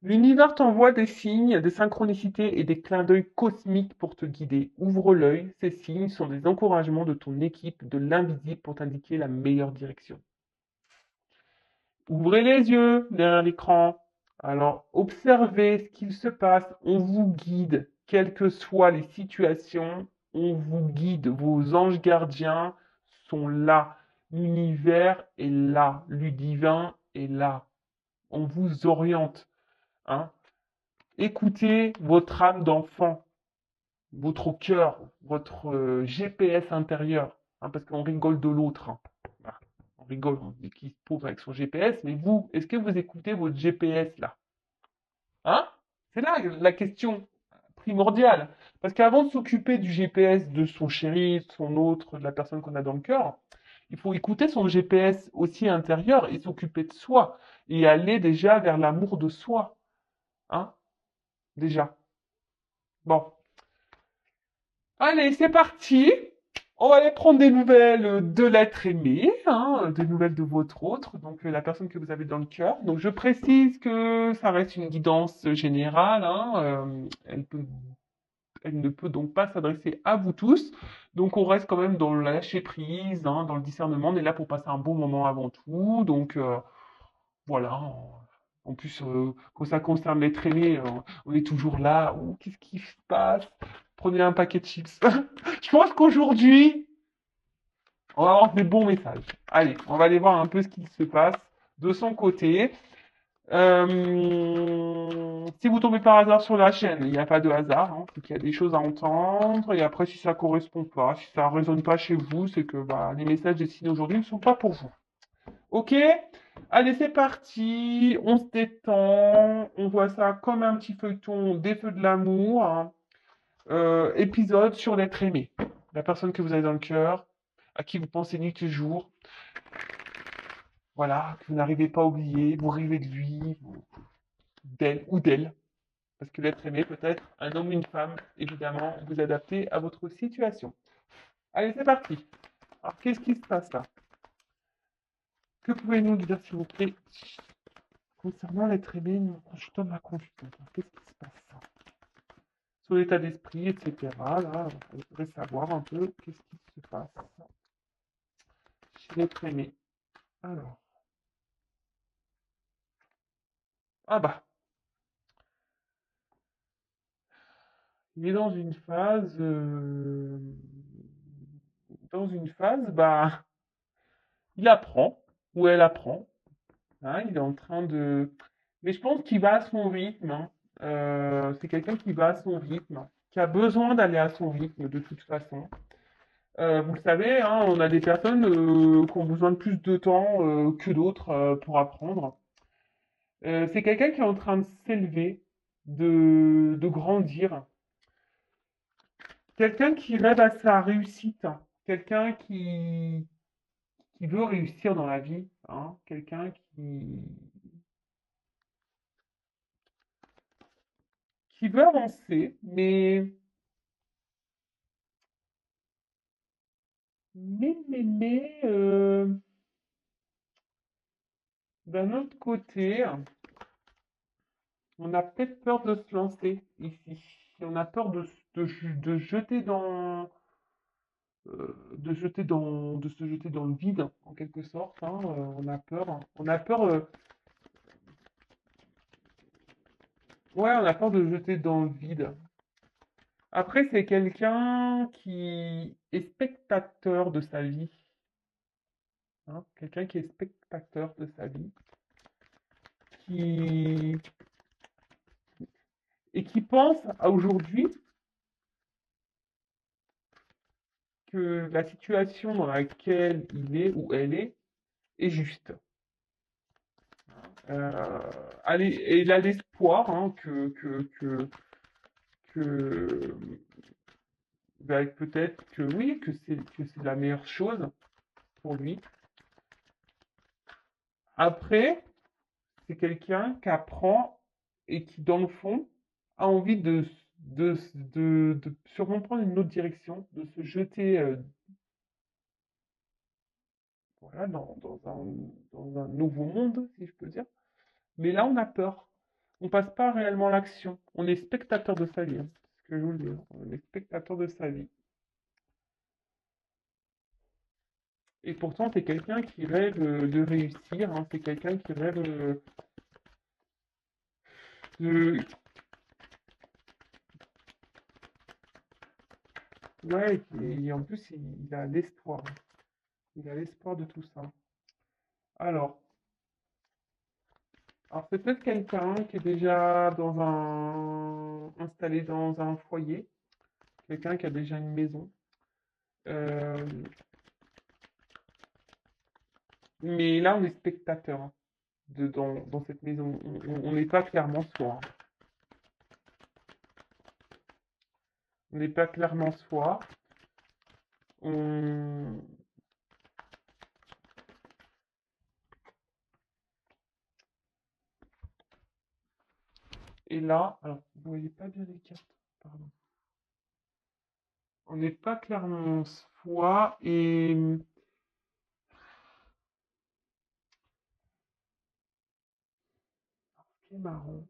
L'univers t'envoie des signes, des synchronicités et des clins d'œil cosmiques pour te guider. Ouvre l'œil, ces signes sont des encouragements de ton équipe, de l'invisible pour t'indiquer la meilleure direction. Ouvrez les yeux derrière l'écran. Alors, observez ce qu'il se passe. On vous guide, quelles que soient les situations. On vous guide. Vos anges gardiens sont là. L'univers est là. Le divin est là. On vous oriente. Hein. Écoutez votre âme d'enfant, votre cœur, votre GPS intérieur, hein, parce qu'on rigole de l'autre. Hein. Voilà. On rigole, on dit qu'il se pauvre avec son GPS, mais vous, est-ce que vous écoutez votre GPS là? Hein? C'est là la question primordiale. Parce qu'avant de s'occuper du GPS de son chéri, de son autre, de la personne qu'on a dans le cœur, il faut écouter son GPS aussi intérieur et s'occuper de soi et aller déjà vers l'amour de soi. Hein? Déjà. Bon. Allez, c'est parti. On va aller prendre des nouvelles de l'être aimé, hein, des nouvelles de votre autre, donc la personne que vous avez dans le cœur. Donc je précise que ça reste une guidance générale, hein, elle ne peut donc pas s'adresser à vous tous. Donc on reste quand même dans le lâcher prise, hein, dans le discernement. On est là pour passer un bon moment avant tout. Donc voilà. En plus, quand ça concerne l'être aimé, on est toujours là. Oh, qu'est-ce qui se passe? Prenez un paquet de chips. Je pense qu'aujourd'hui, on va avoir des bons messages. Allez, on va aller voir un peu ce qui se passe de son côté. Si vous tombez par hasard sur la chaîne, il n'y a pas de hasard, hein, c'est qu'il y a des choses à entendre. Et après, si ça correspond pas, si ça résonne pas chez vous, c'est que bah, les messages destinés aujourd'hui ne sont pas pour vous. Ok? Allez, c'est parti. On se détend. On voit ça comme un petit feuilleton des feux de l'amour, hein. Épisode sur l'être aimé. La personne que vous avez dans le cœur, à qui vous pensez nuit et jour. Voilà, que vous n'arrivez pas à oublier. Vous rêvez de lui, d'elle ou d'elle. Parce que l'être aimé peut être un homme ou une femme, évidemment, vous adaptez à votre situation. Allez, c'est parti. Alors, qu'est-ce qui se passe là? Que pouvez-nous dire, s'il vous plaît, concernant l'être aimé, nous consultons ma consultante. Qu'est-ce qui se passe là? Sur l'état d'esprit, etc. Là, on voudrait savoir un peu qu'est-ce qui se passe chez l'être aimé. Alors, ah bah, il est dans une phase, bah, il apprend, ou elle apprend, hein, il est en train de, mais je pense qu'il va à son rythme, hein. C'est quelqu'un qui va à son rythme, qui a besoin d'aller à son rythme de toute façon. Vous le savez, hein, on a des personnes qui ont besoin de plus de temps que d'autres pour apprendre. C'est quelqu'un qui est en train de s'élever, de grandir, quelqu'un qui rêve à sa réussite, quelqu'un qui veut réussir dans la vie, hein, quelqu'un qui veut avancer, mais, d'un autre côté, on a peut-être peur de se lancer ici. On a peur de jeter de se jeter dans le vide, en quelque sorte, hein. On a peur, ouais, on a peur de jeter dans le vide. Après, c'est quelqu'un qui est spectateur de sa vie, hein, quelqu'un qui est spectateur de sa vie, qui et qui pense à aujourd'hui que la situation dans laquelle il est ou elle est juste. Allez, et il a l'espoir, hein, que bah, peut-être que oui, que c'est la meilleure chose pour lui. Après, c'est quelqu'un qui apprend et qui, dans le fond, a envie de sûrement prendre une autre direction, de se jeter voilà, dans un nouveau monde, si je peux dire. Mais là, on a peur. on passe pas réellement à l'action. On est spectateur de sa vie, hein. C'est ce que je vous le dis, hein. On est spectateur de sa vie. Et pourtant, c'est quelqu'un qui rêve de réussir, hein. C'est quelqu'un qui rêve de... Ouais, et en plus, il a l'espoir, hein. Il a l'espoir de tout ça. Alors, alors c'est peut-être quelqu'un qui est déjà installé dans un foyer, quelqu'un qui a déjà une maison. Euh, mais là, on est spectateur, hein, dans cette maison. On n'est pas clairement soi, hein. On n'est pas clairement soi. On... Et là, alors, vous voyez pas bien les cartes, pardon. On n'est pas clairement soi et ce qui est marrant,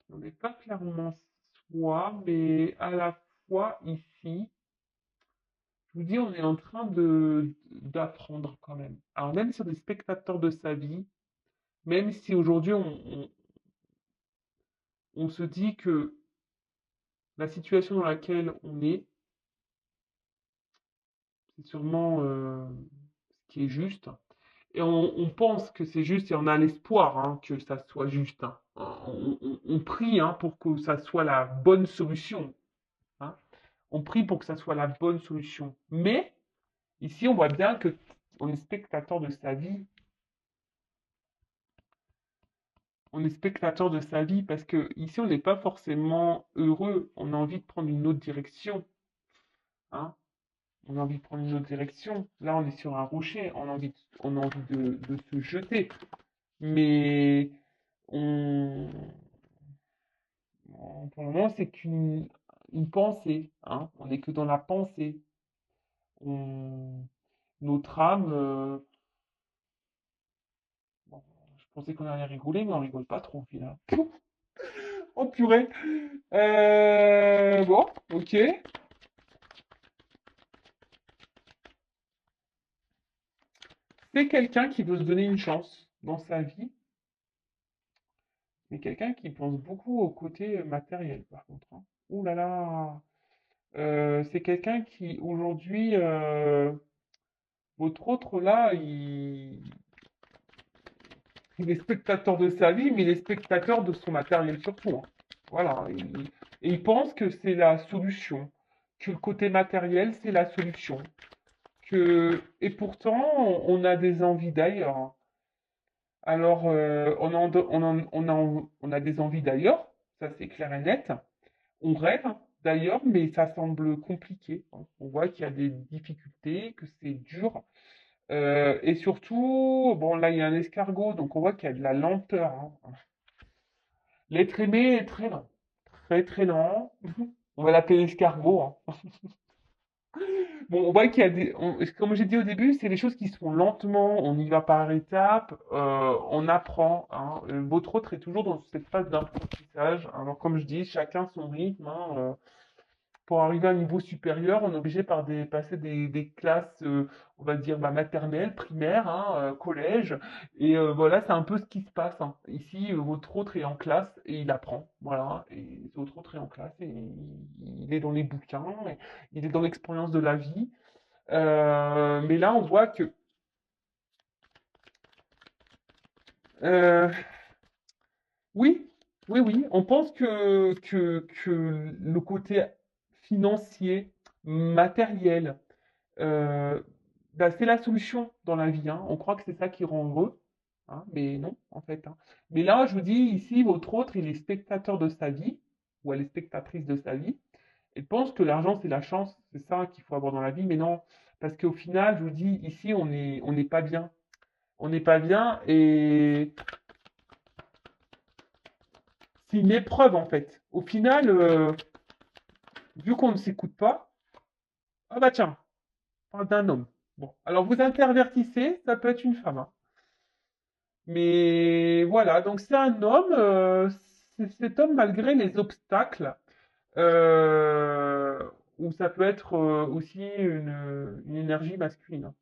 on n'est pas clairement soi, mais à la fois ici, je vous dis, on est en train de d'apprendre quand même. Alors même sur des spectateurs de sa vie, même si aujourd'hui on se dit que la situation dans laquelle on est, c'est sûrement ce qui est juste. Et on pense que c'est juste et on a l'espoir, hein, que ça soit juste, hein. On prie, hein, pour que ça soit la bonne solution, hein. On prie pour que ça soit la bonne solution. Mais ici, on voit bien que on est spectateur de sa vie. On est spectateur de sa vie parce que ici, on n'est pas forcément heureux. On a envie de prendre une autre direction, hein. On a envie de prendre une autre direction. Là, on est sur un rocher. On a envie de se jeter. Mais on, pour le moment, c'est une pensée, hein. On n'est que dans la pensée. On, notre âme, bon, je pensais qu'on allait rigoler, mais on rigole pas trop, finalement. Oh purée. Bon, ok. C'est quelqu'un qui veut se donner une chance dans sa vie, mais quelqu'un qui pense beaucoup au côté matériel, par contre, hein. Ouh là là. C'est quelqu'un qui, aujourd'hui, votre autre là, il est spectateur de sa vie, mais il est spectateur de son matériel surtout, hein. Voilà. Et il pense que c'est la solution, que le côté matériel, c'est la solution. Et pourtant, on a des envies d'ailleurs, hein. Alors, on a des envies d'ailleurs, ça c'est clair et net. On rêve d'ailleurs, mais ça semble compliqué, hein. On voit qu'il y a des difficultés, que c'est dur. Et surtout, bon, là, il y a un escargot, donc on voit qu'il y a de la lenteur, hein. L'être aimé est très lent. Très, très lent. On va l'appeler l'escargot, hein. Bon, on voit qu'il y a comme j'ai dit au début, c'est des choses qui sont lentement, on y va par étapes, on apprend, hein. Votre autre est toujours dans cette phase d'apprentissage. Alors, comme je dis, chacun son rythme, hein. Pour arriver à un niveau supérieur, on est obligé passer des classes, on va dire, bah, maternelles, primaires, hein, collège. Et voilà, c'est un peu ce qui se passe, hein. Ici, votre autre est en classe et il apprend. Voilà, et votre autre est en classe et il est dans les bouquins, et il est dans l'expérience de la vie. Mais là, on voit que euh, oui, oui, oui, on pense que le côté financier, matériel, euh, bah, c'est la solution dans la vie, hein. On croit que c'est ça qui rend heureux, hein, mais non, en fait, hein. Mais là, je vous dis, ici, votre autre, il est spectateur de sa vie, ou elle est spectatrice de sa vie, et pense que l'argent, c'est la chance, c'est ça qu'il faut avoir dans la vie, mais non, parce qu'au final, je vous dis, ici, on n'est pas bien. On n'est pas bien, et c'est une épreuve, en fait. Au final, vu qu'on ne s'écoute pas, ah bah tiens, on parle d'un homme. Bon, alors vous intervertissez, ça peut être une femme, hein. Mais voilà, donc c'est un homme, cet homme, malgré les obstacles, euh, ou ça peut être aussi une énergie masculine, hein.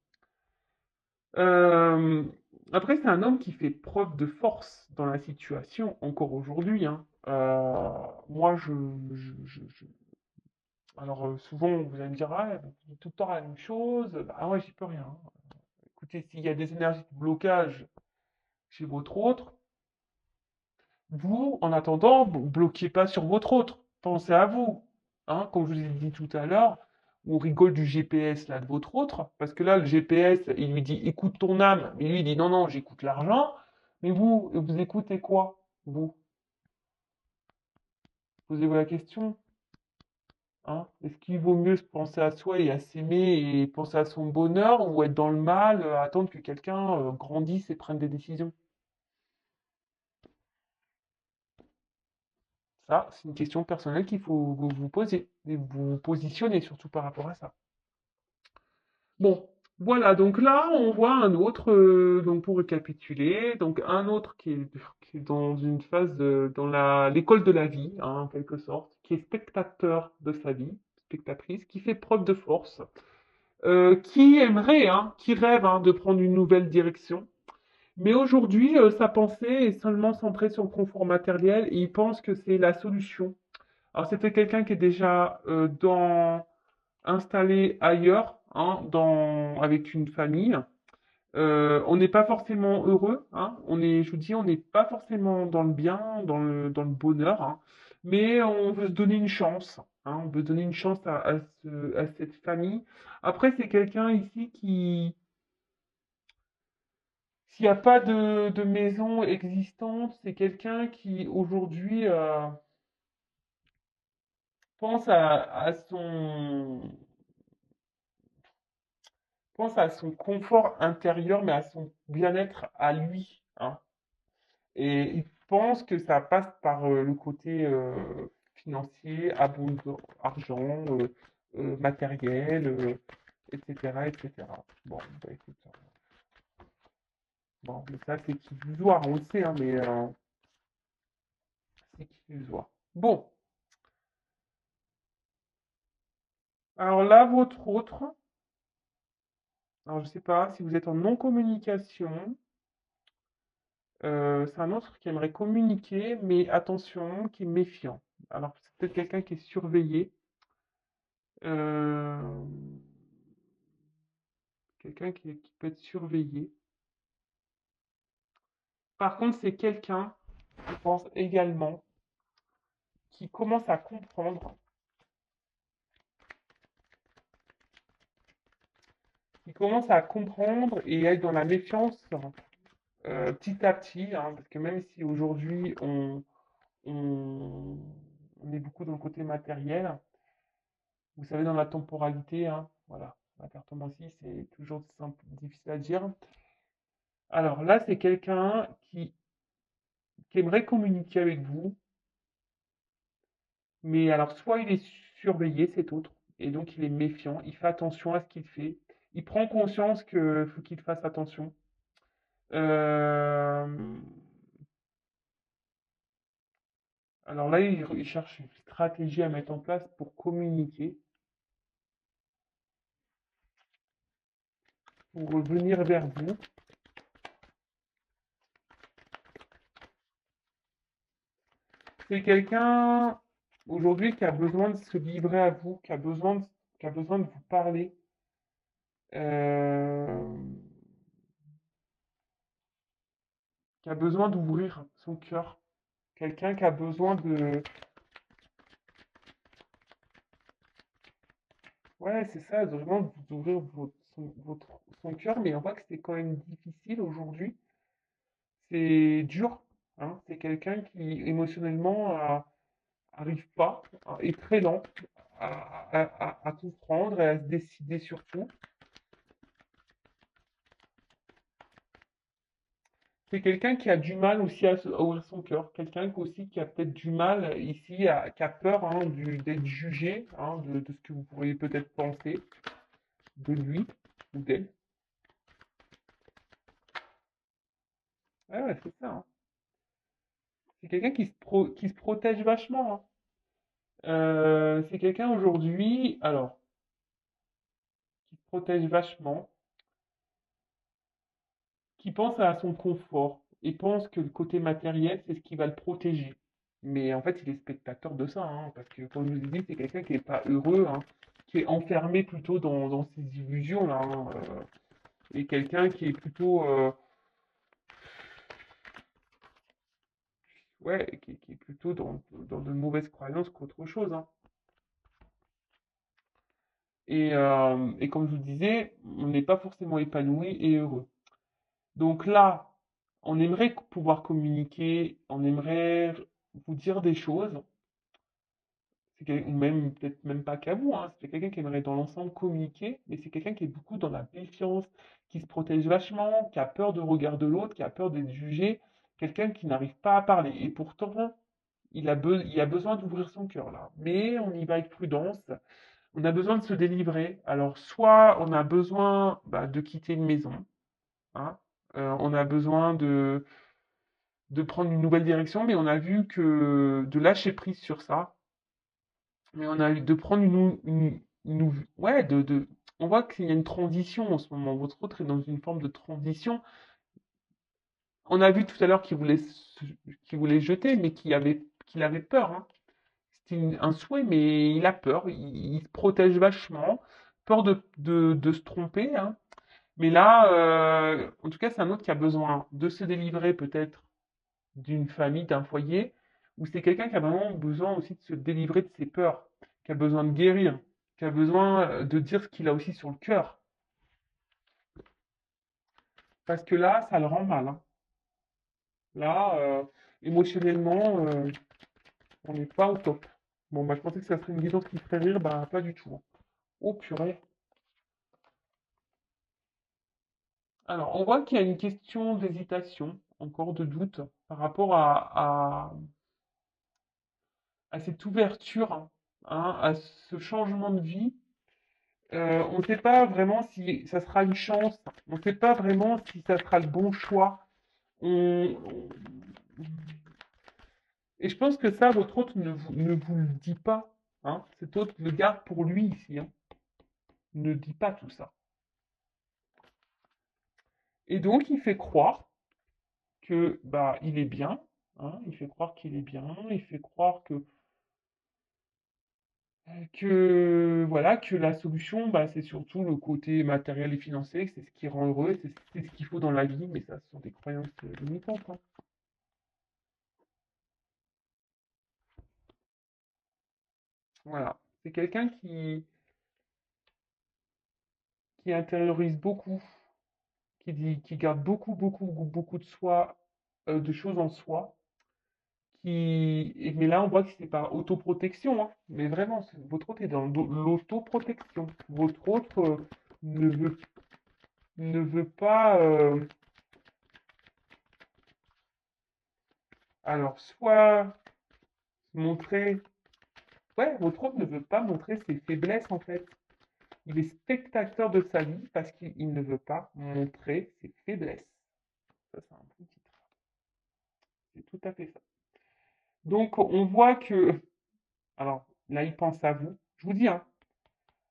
Euh, Après, c'est un homme qui fait preuve de force dans la situation, encore aujourd'hui, hein. Moi, alors souvent, vous allez me dire, ah, vous dites tout le temps la même chose. Bah ouais, j'y peux rien, hein. Écoutez, s'il y a des énergies de blocage chez votre autre, vous, en attendant, bloquez pas sur votre autre. Pensez à vous. Hein, comme je vous ai dit tout à l'heure, on rigole du GPS là de votre autre, parce que là, le GPS, il lui dit écoute ton âme, mais lui il dit non, non, j'écoute l'argent. Mais vous écoutez quoi, vous? Posez-vous la question. Hein? Est-ce qu'il vaut mieux se penser à soi et à s'aimer et penser à son bonheur ou être dans le mal, attendre que quelqu'un grandisse et prenne des décisions? Ça, c'est une question personnelle qu'il faut vous poser et vous positionner surtout par rapport à ça. Bon, voilà, donc là, on voit un autre, donc pour récapituler, donc un autre qui est dans une phase dans l'école de la vie, hein, en quelque sorte, qui est spectateur de sa vie, spectatrice, qui fait preuve de force, qui aimerait, hein, qui rêve hein, de prendre une nouvelle direction. Mais aujourd'hui, sa pensée est seulement centrée sur le confort matériel et il pense que c'est la solution. Alors c'était quelqu'un qui est déjà installé ailleurs, hein, avec une famille. On n'est pas forcément heureux, hein. Je vous dis, on n'est pas forcément dans le bien, dans le bonheur, hein. Mais on veut se donner une chance, hein. On veut donner une chance à cette famille. Après, c'est quelqu'un ici qui, s'il n'y a pas de maison existante, c'est quelqu'un qui aujourd'hui pense pense à son confort intérieur, mais à son bien-être à lui, hein. Et il pense que ça passe par le côté financier, argent, matériel, etc., etc. Bon, bah, écoute, bon, mais ça c'est qui illusoire, on le sait, hein, mais c'est qui illusoire. Bon, alors là, votre autre, alors je sais pas si vous êtes en non-communication. C'est un autre qui aimerait communiquer, mais attention, qui est méfiant. Alors, c'est peut-être quelqu'un qui est surveillé. euh, Quelqu'un qui peut être surveillé. Par contre, c'est quelqu'un, je pense également, qui commence à comprendre, et être dans la méfiance petit à petit, hein, parce que même si aujourd'hui on, on est beaucoup dans le côté matériel, vous savez, dans la temporalité, hein, voilà, la cartomancie, c'est toujours difficile à dire. Alors là, c'est quelqu'un qui aimerait communiquer avec vous, mais alors soit il est surveillé, cet autre, et donc il est méfiant, il fait attention à ce qu'il fait, il prend conscience qu'il faut qu'il fasse attention. Euh, alors là, il cherche une stratégie à mettre en place pour communiquer, pour revenir vers vous. C'est quelqu'un aujourd'hui qui a besoin de se livrer à vous, qui a besoin de vous parler. euh, qui a besoin d'ouvrir son cœur. Quelqu'un qui a besoin de... Ouais, c'est ça, vraiment d'ouvrir son cœur, mais on voit que c'est quand même difficile aujourd'hui. C'est dur, hein. C'est quelqu'un qui émotionnellement arrive pas, hein, est très lent à comprendre et à se décider sur tout. C'est quelqu'un qui a du mal aussi à ouvrir son cœur, quelqu'un aussi qui a peut-être du mal ici, qui a peur hein, d'être jugé, hein, de ce que vous pourriez peut-être penser de lui. ou d'elle. Ouais, ouais, c'est ça, hein. C'est quelqu'un qui se protège vachement, hein. C'est quelqu'un aujourd'hui, alors, qui se protège vachement, qui pense à son confort et pense que le côté matériel, c'est ce qui va le protéger. Mais en fait, il est spectateur de ça, hein, parce que, comme je vous ai dit, c'est quelqu'un qui n'est pas heureux, hein, qui est enfermé plutôt dans ses illusions, là, hein, et quelqu'un qui est plutôt, ouais, qui est plutôt dans de mauvaises croyances qu'autre chose, hein. Et comme je vous disais, on n'est pas forcément épanoui et heureux. Donc là, on aimerait pouvoir communiquer, on aimerait vous dire des choses, ou même peut-être même pas qu'à vous, hein, c'est quelqu'un qui aimerait dans l'ensemble communiquer, mais c'est quelqu'un qui est beaucoup dans la méfiance, qui se protège vachement, qui a peur du regard de l'autre, qui a peur d'être jugé, quelqu'un qui n'arrive pas à parler. Et pourtant, il a besoin d'ouvrir son cœur là. Mais on y va avec prudence, on a besoin de se délivrer. Alors, soit on a besoin de quitter une maison, hein, on a besoin de prendre une nouvelle direction, mais on a vu que de lâcher prise sur ça, mais on a eu de prendre ouais, on voit qu'il y a une transition en ce moment. Votre autre est dans une forme de transition. On a vu tout à l'heure qu'il voulait se jeter, mais qu'il avait peur, hein. C'est un souhait, mais il a peur. Il se protège vachement, peur de se tromper, hein. Mais là, en tout cas, c'est un autre qui a besoin de se délivrer peut-être d'une famille, d'un foyer, ou c'est quelqu'un qui a vraiment besoin aussi de se délivrer de ses peurs, qui a besoin de guérir, qui a besoin de dire ce qu'il a aussi sur le cœur. Parce que là, ça le rend mal, hein. Là, émotionnellement, on n'est pas au top. Bon, je pensais que ça serait une guidance qui ferait rire, pas du tout, hein. Oh purée. Alors, on voit qu'il y a une question d'hésitation, encore de doute, par rapport à cette ouverture, hein, à ce changement de vie. On ne sait pas vraiment si ça sera une chance, on ne sait pas vraiment si ça sera le bon choix. On- Et je pense que ça, votre hôte ne vous le dit pas, hein. Cet hôte le garde pour lui ici, hein. Ne dit pas tout ça. Et donc, il fait croire que il est bien, hein. Il fait croire qu'il est bien, il fait croire que voilà, que la solution, c'est surtout le côté matériel et financier, que c'est ce qui rend heureux, c'est ce qu'il faut dans la vie, mais ça, ce sont des croyances limitantes, hein. Voilà. C'est quelqu'un qui intériorise beaucoup, qui garde beaucoup de soi, de choses en soi, mais là, on voit que c'est par autoprotection, hein. Mais vraiment, votre autre est dans l'autoprotection. Votre autre ne veut, ne veut pas, alors, soit montrer, ouais, votre autre ne veut pas montrer ses faiblesses, en fait. Il est spectateur de sa vie parce qu'il ne veut pas montrer ses faiblesses. Ça, c'est un bon titre. C'est tout à fait ça. Donc, on voit que, alors là, il pense à vous. Je vous dis, hein.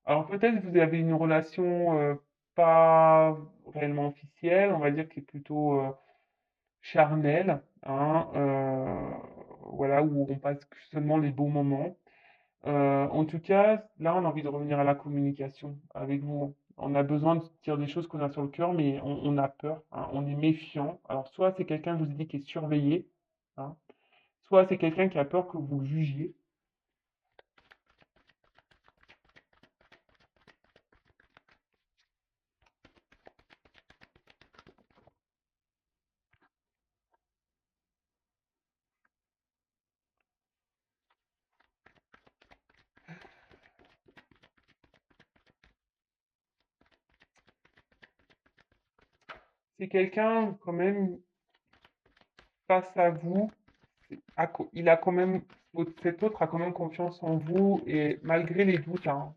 Alors, peut-être que vous avez une relation pas réellement officielle, on va dire qui est plutôt charnelle, hein, voilà, où on passe seulement les beaux moments. En tout cas, là, on a envie de revenir à la communication avec vous. On a besoin de dire des choses qu'on a sur le cœur, mais on a peur, hein, on est méfiant. Alors, soit c'est quelqu'un, je vous ai dit, qui est surveillé, hein, soit c'est quelqu'un qui a peur que vous le jugiez. C'est quelqu'un, quand même, face à vous, il a quand même, cet autre a quand même confiance en vous, et malgré les doutes, hein,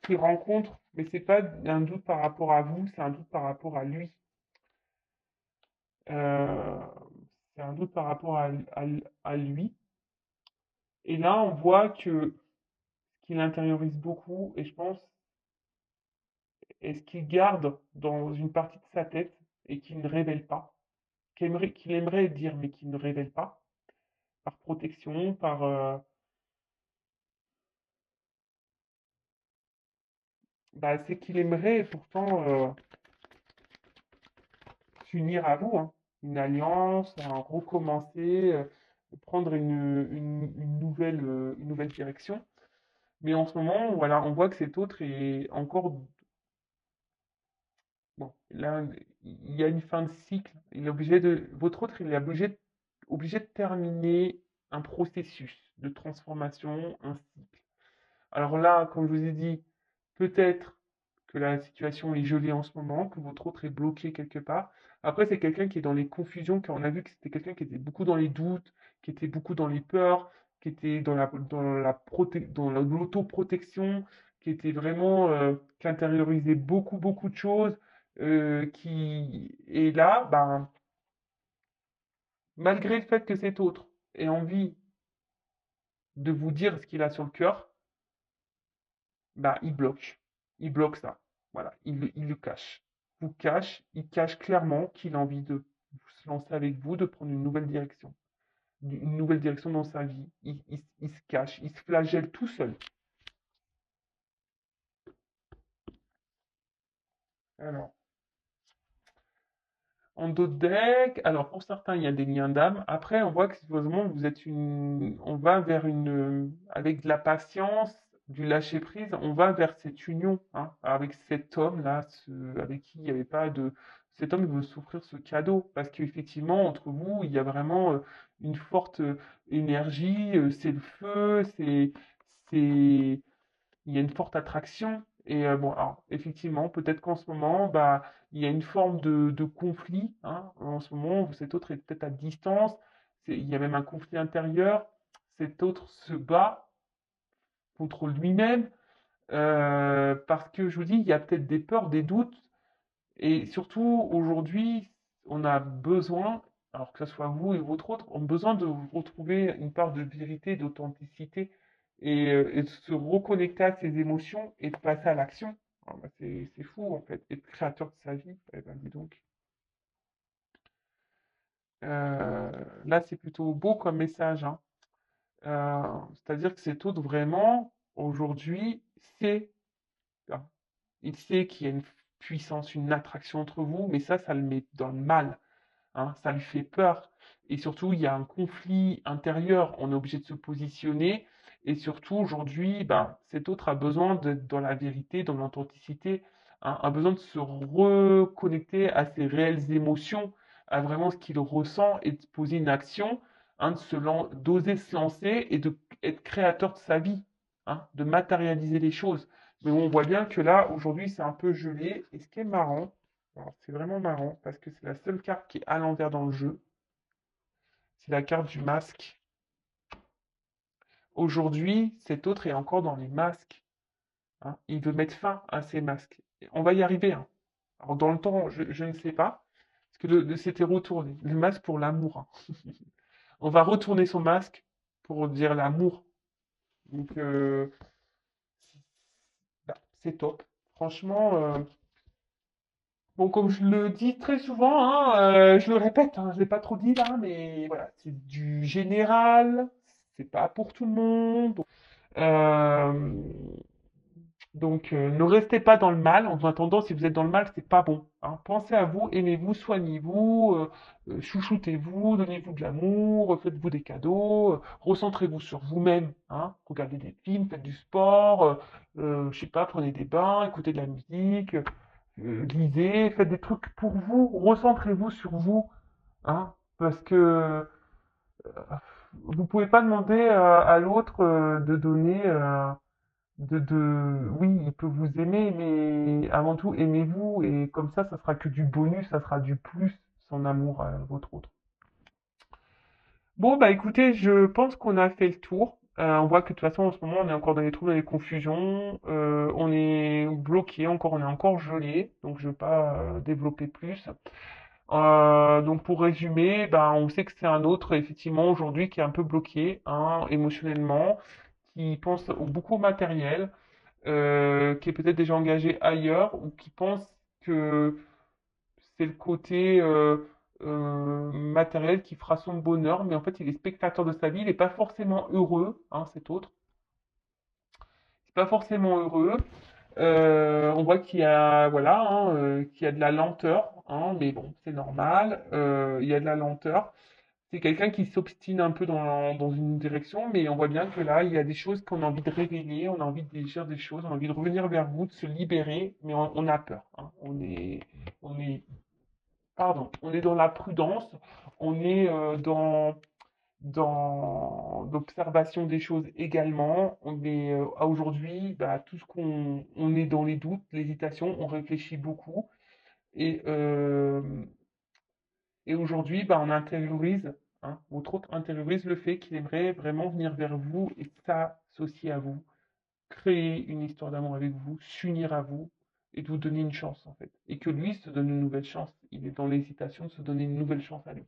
qu'il rencontre, Mais c'est pas un doute par rapport à vous, c'est un doute par rapport à lui. Euh, c'est un doute par rapport à lui. Et là, on voit que qu'il intériorise beaucoup, et je pense, et ce qu'il garde dans une partie de sa tête et qu'il ne révèle pas, qu'il aimerait dire, mais qu'il ne révèle pas, par protection, bah, c'est qu'il aimerait pourtant s'unir à vous, hein. Une alliance, un recommencer, prendre une nouvelle direction. Mais en ce moment, voilà, on voit que cet autre est encore, bon, là, il y a une fin de cycle. Votre autre, il est obligé de terminer un processus de transformation, un cycle. Alors là, comme je vous ai dit, peut-être que la situation est gelée en ce moment, que votre autre est bloqué quelque part. Après, c'est quelqu'un qui est dans les confusions, car on a vu que c'était quelqu'un qui était beaucoup dans les doutes, qui était beaucoup dans les peurs, qui était dans l'autoprotection, qui était vraiment, qui intériorisait beaucoup de choses, et là, ben, malgré le fait que cet autre ait envie de vous dire ce qu'il a sur le cœur, bah, il bloque. Il bloque ça. Voilà, il le cache. Vous cache, il cache clairement qu'il a envie de se lancer avec vous, de prendre une nouvelle direction dans sa vie. Il se cache, il se flagelle tout seul. Alors, en d'autres decks, alors pour certains, il y a des liens d'âme. Après, on voit que supposément on va vers avec de la patience, du lâcher prise, on va vers cette union, hein, avec cet homme-là, avec qui il n'y avait pas de, cet homme veut s'offrir ce cadeau parce qu'effectivement, entre vous, il y a vraiment une forte énergie, c'est le feu, c'est, il y a une forte attraction. Et bon, alors, effectivement, peut-être qu'en ce moment, bah, il y a une forme de conflit, hein. En ce moment, cet autre est peut-être à distance. Il y a même un conflit intérieur. Cet autre se bat contre lui-même parce que, je vous dis, il y a peut-être des peurs, des doutes. Et surtout, aujourd'hui, on a besoin, alors que ce soit vous et votre autre, on a besoin de retrouver une part de vérité, d'authenticité et de se reconnecter à ses émotions et de passer à l'action. Ah bah, c'est fou, en fait, être créateur de sa vie. Eh ben, dis donc. Euh, Là, c'est plutôt beau comme message, hein. C'est-à-dire que cet autre, vraiment, aujourd'hui, sait, hein, il sait qu'il y a une puissance, une attraction entre vous, mais ça le met dans le mal. Hein, ça lui fait peur. Et surtout, il y a un conflit intérieur. On est obligé de se positionner. Et surtout, aujourd'hui, ben, cet autre a besoin d'être dans la vérité, dans l'authenticité, hein, a besoin de se reconnecter à ses réelles émotions, à vraiment ce qu'il ressent et de poser une action, hein, d'oser se lancer et de être créateur de sa vie, hein, de matérialiser les choses. Mais on voit bien que là, aujourd'hui, c'est un peu gelé. Et ce qui est marrant, alors, c'est vraiment marrant parce que c'est la seule carte qui est à l'envers dans le jeu. C'est la carte du masque. Aujourd'hui, cet autre est encore dans les masques, hein. Il veut mettre fin à ces masques. On va y arriver, hein. Alors, dans le temps, je ne sais pas. Parce que c'était retourné. Le masque pour l'amour, hein. On va retourner son masque pour dire l'amour. Donc, bah, c'est top. Franchement, bon, comme je le dis très souvent, hein, je le répète, hein, je ne l'ai pas trop dit là, mais voilà, c'est du général, c'est pas pour tout le monde. Euh, ne restez pas dans le mal. En attendant, si vous êtes dans le mal, c'est pas bon, hein. Pensez à vous, aimez-vous, soignez-vous, chouchoutez-vous, donnez-vous de l'amour, faites-vous des cadeaux, recentrez-vous sur vous-même, hein. Regardez des films, faites du sport, je sais pas, prenez des bains, écoutez de la musique, lisez, faites des trucs pour vous, recentrez-vous sur vous, hein, parce que vous pouvez pas demander à l'autre de donner, oui, il peut vous aimer, mais avant tout, aimez-vous, et comme ça sera que du bonus, ça sera du plus, son amour à votre autre. Bon, bah écoutez, je pense qu'on a fait le tour. On voit que de toute façon, en ce moment, on est encore dans les troubles et les confusions. On est bloqué encore, on est encore gelé. Donc, je ne vais pas développer plus. Donc, pour résumer, ben, on sait que c'est un autre, effectivement, aujourd'hui, qui est un peu bloqué, hein, émotionnellement, qui pense beaucoup au matériel, qui est peut-être déjà engagé ailleurs, ou qui pense que c'est le côté matériel qui fera son bonheur, mais en fait, il est spectateur de sa vie, il n'est pas forcément heureux, hein, cet autre. C'est pas forcément heureux. On voit qu'il y a, voilà, hein, qu'il y a de la lenteur, hein, mais bon, c'est normal. Il y a de la lenteur. C'est quelqu'un qui s'obstine un peu dans une direction, mais on voit bien que là, il y a des choses qu'on a envie de révéler, on a envie de dire des choses, on a envie de revenir vers vous, de se libérer, mais on a peur, hein. On est, pardon, on est dans la prudence, on est dans l'observation des choses également. On est à aujourd'hui, bah, tout ce qu'on on est dans les doutes, l'hésitation, on réfléchit beaucoup. Et, euh, et aujourd'hui, bah, on intériorise, hein, votre autre intériorise le fait qu'il aimerait vraiment venir vers vous et s'associer à vous, créer une histoire d'amour avec vous, s'unir à vous et de vous donner une chance en fait. Et que lui se donne une nouvelle chance. Il est dans l'hésitation de se donner une nouvelle chance à lui.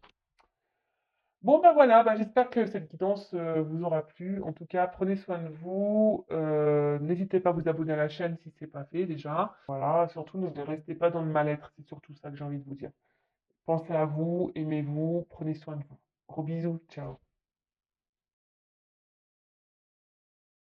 Bon, ben voilà, ben j'espère que cette guidance vous aura plu. En tout cas, prenez soin de vous. N'hésitez pas à vous abonner à la chaîne si ce n'est pas fait déjà. Voilà, surtout ne restez pas dans le mal-être. C'est surtout ça que j'ai envie de vous dire. Pensez à vous, aimez-vous, prenez soin de vous. Gros bisous, ciao.